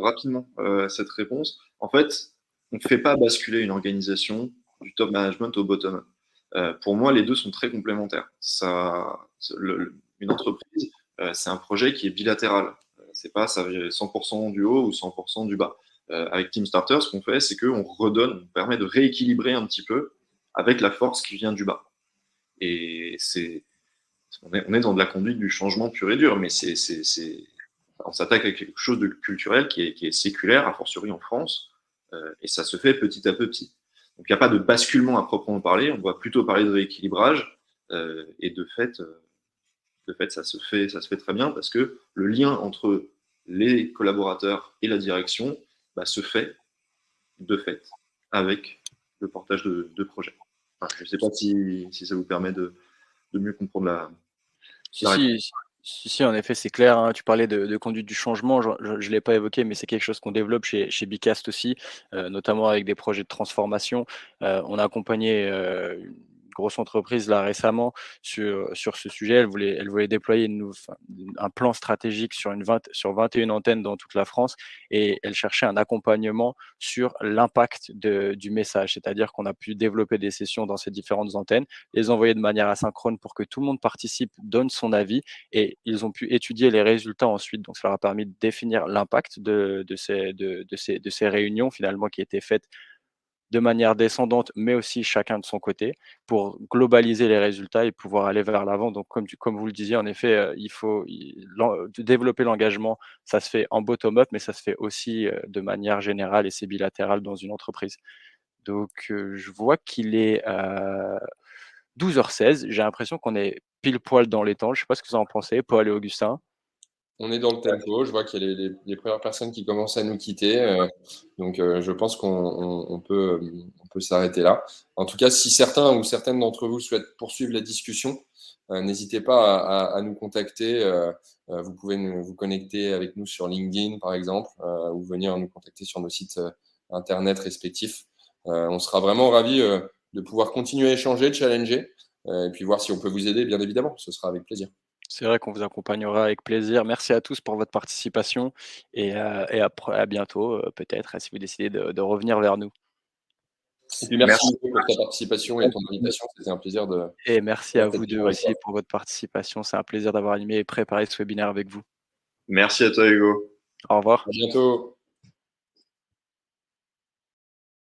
rapidement cette réponse. En fait, on ne fait pas basculer une organisation du top management au bottom-up. Pour moi, les deux sont très complémentaires. Une entreprise, c'est un projet qui est bilatéral. C'est pas ça 100% du haut ou 100% du bas. Avec Team Starter, ce qu'on fait, c'est qu'on redonne, on permet de rééquilibrer un petit peu avec la force qui vient du bas. Et on est dans de la conduite du changement pur et dur, mais on s'attaque à quelque chose de culturel qui est séculaire, a fortiori en France, et ça se fait petit à petit. Donc il n'y a pas de basculement à proprement parler, on va plutôt parler de rééquilibrage, et de fait, ça se fait très bien parce que le lien entre les collaborateurs et la direction se fait de fait avec le portage de projet. Enfin, je ne sais pas si ça vous permet de mieux comprendre la réponse. Si, en effet, c'est clair, hein. Tu parlais de conduite du changement, je l'ai pas évoqué, mais c'est quelque chose qu'on développe chez Bicast aussi, notamment avec des projets de transformation. On a accompagné, une grosse entreprise là récemment sur ce sujet. Elle voulait déployer un plan stratégique sur 21 antennes dans toute la France et elle cherchait un accompagnement sur l'impact du message. C'est-à-dire qu'on a pu développer des sessions dans ces différentes antennes, les envoyer de manière asynchrone pour que tout le monde participe, donne son avis et ils ont pu étudier les résultats ensuite. Donc, ça leur a permis de définir l'impact de ces réunions finalement qui étaient faites de manière descendante, mais aussi chacun de son côté, pour globaliser les résultats et pouvoir aller vers l'avant. Donc, comme vous le disiez, en effet, développer l'engagement, ça se fait en bottom-up, mais ça se fait aussi de manière générale et c'est bilatéral dans une entreprise. Donc, je vois qu'il est 12h16. J'ai l'impression qu'on est pile poil dans les temps. Je ne sais pas ce que vous en pensez, Paul et Augustin. On est dans le tempo. Je vois qu'il y a les premières personnes qui commencent à nous quitter. Donc, je pense qu'on peut s'arrêter là. En tout cas, si certains ou certaines d'entre vous souhaitent poursuivre la discussion, n'hésitez pas à nous contacter. Vous pouvez vous connecter avec nous sur LinkedIn, par exemple, ou venir nous contacter sur nos sites internet respectifs. On sera vraiment ravis de pouvoir continuer à échanger, de challenger, et puis voir si on peut vous aider, bien évidemment. Ce sera avec plaisir. C'est vrai qu'on vous accompagnera avec plaisir. Merci à tous pour votre participation et à bientôt, peut-être, si vous décidez de revenir vers nous. Et puis merci Merci. beaucoup pour ta participation et ton invitation. C'était un plaisir de Et merci à faire vous cette 2 avec toi. aussi pour votre participation. C'est un plaisir d'avoir animé et préparé ce webinaire avec vous. Merci à toi, Hugo. Au revoir. À bientôt.